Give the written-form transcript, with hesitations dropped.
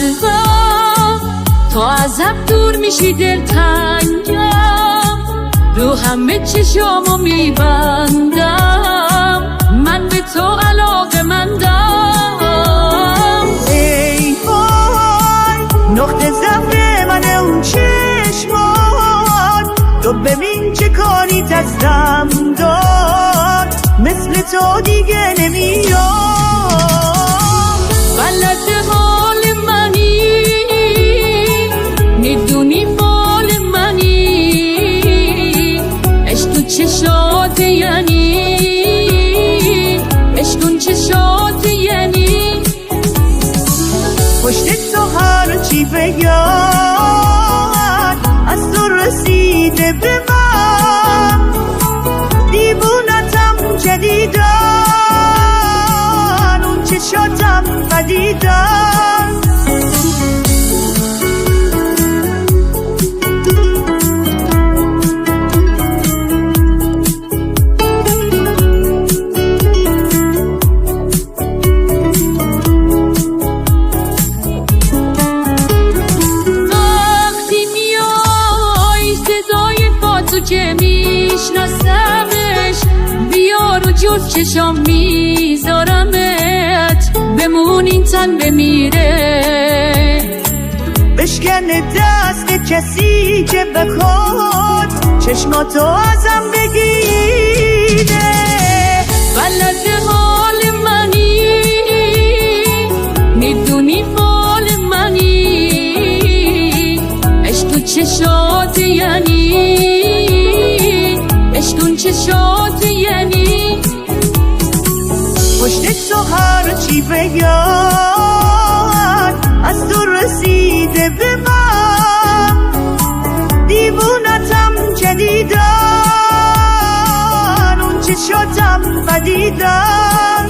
قلبم، تا ازم دور میشی دلتنگم، رو همه چشامو میبندم، من به تو علاقه‌مندم. ای وای نقطه ضعف من اون چشمات، تو ببین چه کاری دستم داد، مثل تو دیگه نمیاد. بلد حال منی، میدونی مال منی، عشق تو چشات یعنی، عشق اون چشات یعنی. پشت تو هر چی بگم از تو رسیده به من، دیوونتم جدیدن، اون چشاتم قدیدن. تو که میشناسمش، بیا رو جز چشام میذارمت، بمون این تن بمیره. بشکنه دست کسی که بخواد چشماتو ازم بگیره. بلد حال منی، میدونی مال منی، عشق تو چشات یعنی، عشق اون چشات یعنی. پشت تو هر چی بگن از تو رسیده به من، دیوونتم جدیدن، اون چشاتم قدیدن.